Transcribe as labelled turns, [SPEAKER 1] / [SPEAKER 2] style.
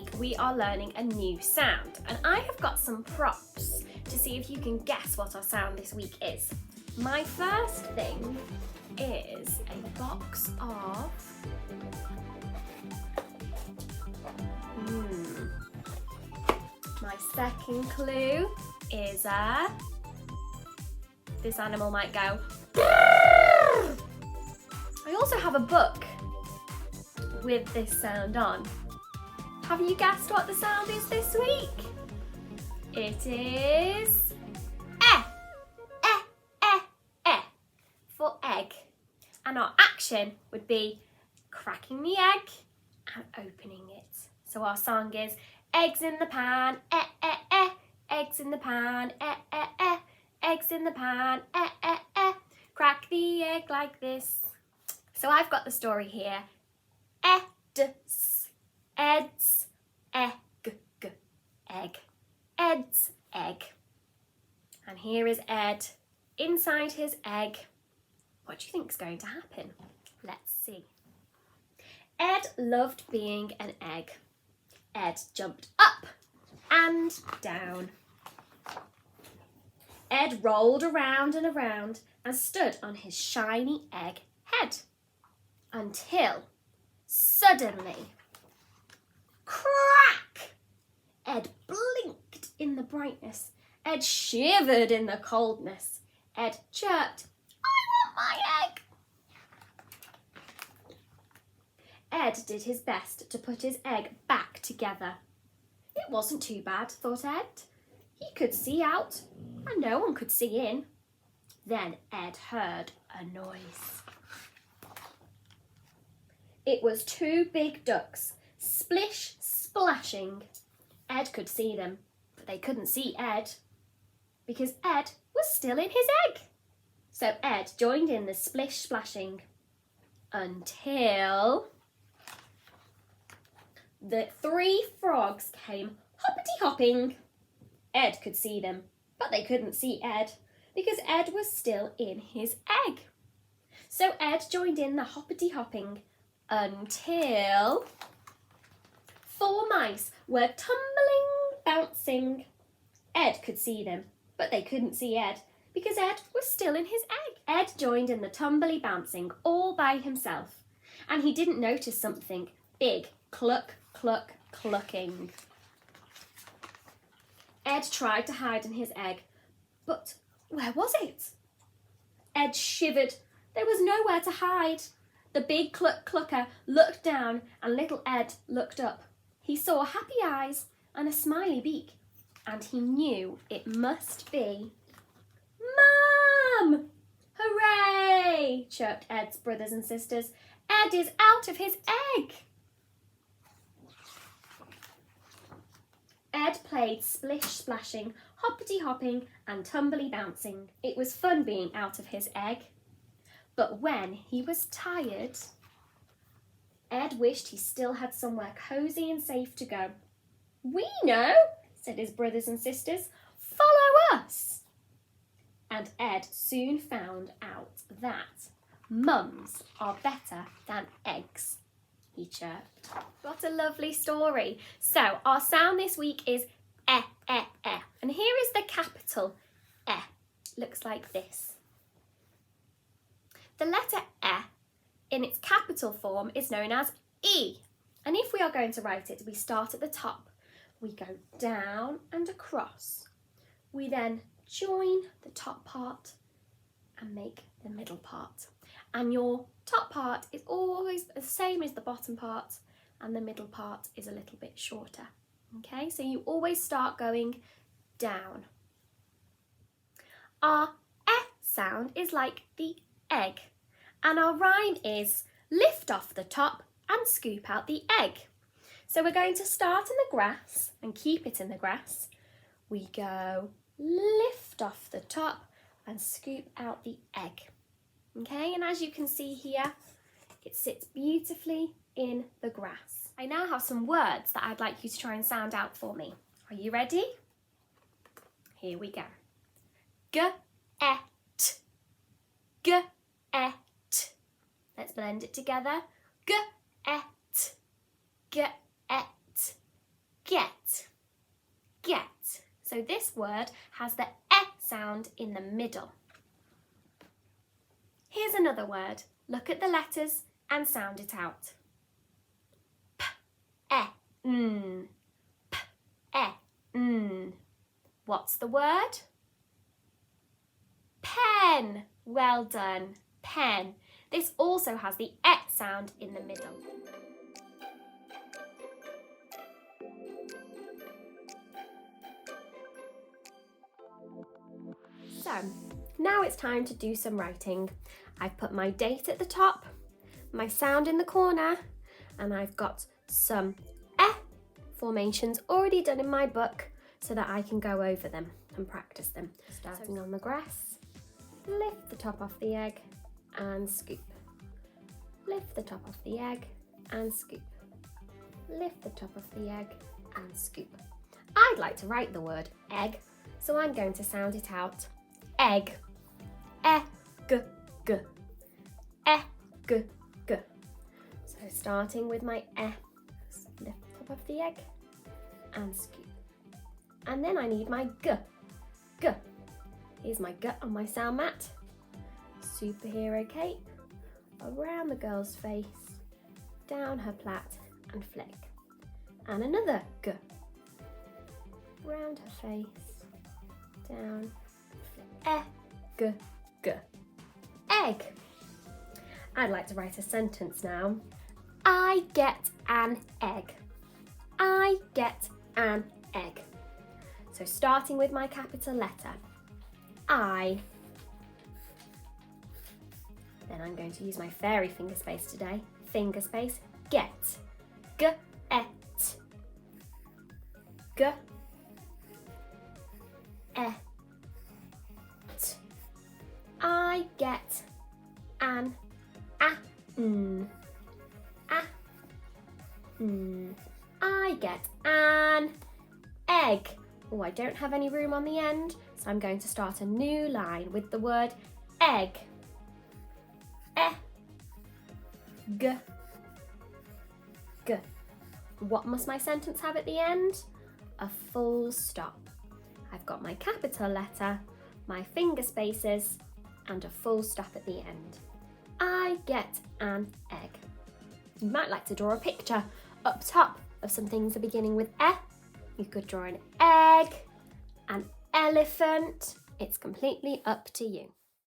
[SPEAKER 1] week we are learning a new sound, and I have got some props to see if you can guess what our sound this week is. My first thing is a box of My second clue is this animal might go. I also have a book with this sound on. Have you guessed what the sound is this week? It is for egg. And our action would be cracking the egg and opening it. So our song is eggs in the pan, eggs in the pan, eggs in the pan, crack the egg like this. So I've got the story here. Ed's, egg, Ed's egg. And here is Ed inside his egg. What do you think is going to happen? Let's see. Ed loved being an egg. Ed jumped up and down. Ed rolled around and around and stood on his shiny egg head until suddenly, crack! Ed blinked in the brightness. Ed shivered in the coldness. Ed chirped, "I want my egg!" Ed did his best to put his egg back together. It wasn't too bad, thought Ed. He could see out, and no one could see in. Then Ed heard a noise. It was two big ducks, splish splashing. Ed could see them, but they couldn't see Ed, because Ed was still in his egg. So Ed joined in the splish splashing until the three frogs came hoppity hopping. Ed could see them, but they couldn't see Ed, because Ed was still in his egg. So Ed joined in the hoppity hopping until four mice were tumbling, bouncing. Ed could see them, but they couldn't see Ed, because Ed was still in his egg. Ed joined in the tumbly bouncing all by himself, and he didn't notice something big cluck, cluck, clucking. Ed tried to hide in his egg, but where was it? Ed shivered. There was nowhere to hide. The big cluck clucker looked down and little Ed looked up. He saw happy eyes and a smiley beak, and he knew it must be Mum! Hooray! Chirped Ed's brothers and sisters. Ed is out of his egg! Ed played splish splashing, hoppity hopping and tumbly bouncing. It was fun being out of his egg. But when he was tired, Ed wished he still had somewhere cosy and safe to go. "We know," said his brothers and sisters. "Follow us." And Ed soon found out that mums are better than eggs, he chirped. What a lovely story. So our sound this week is eh. And here is the capital eh. Looks like this. The letter E in its capital form is known as E. And if we are going to write it, we start at the top. We go down and across. We then join the top part and make the middle part. And your top part is always the same as the bottom part, and the middle part is a little bit shorter. Okay, so you always start going down. Our E sound is like the egg, and our rhyme is lift off the top and scoop out the egg. So we're going to start in the grass and keep it in the grass. We go lift off the top and scoop out the egg. Okay, and as you can see here, it sits beautifully in the grass. I now have some words that I'd like you to try and sound out for me. Are you ready? Here we go. G-et. G-et. Let's blend it together. G-et. G-et. get, get. So this word has the E sound in the middle. Here's another word. Look at the letters and sound it out. P, E, N. P, E, N. What's the word? Pen. Well done. Pen. This also has the E sound in the middle. So, now it's time to do some writing. I've put my date at the top, my sound in the corner, and I've got some formations already done in my book so that I can go over them and practice them. Starting on the grass, lift the top off the egg and scoop. Lift the top off the egg and scoop. Lift the top off the egg and scoop. I'd like to write the word egg, so I'm going to sound it out. Egg. E, g, g. E, g, g. So starting with my E, lift the top of the egg and scoop. And then I need my g, g. Here's my g on my sound mat. Superhero cape, around the girl's face, down her plait and flick. And another g. Round her face, down, flick. E, g, g. Egg. I'd like to write a sentence now. I get an egg. I get an egg. So starting with my capital letter, I. Then I'm going to use my fairy finger space today. Finger space, get. G-et. G-et. I get an I get an egg. Oh, I don't have any room on the end, so I'm going to start a new line with the word egg. G. G. What must my sentence have at the end? A full stop. I've got my capital letter, my finger spaces, and a full stop at the end. I get an egg. You might like to draw a picture up top of some things beginning with E. You could draw an egg, an elephant. It's completely up to you.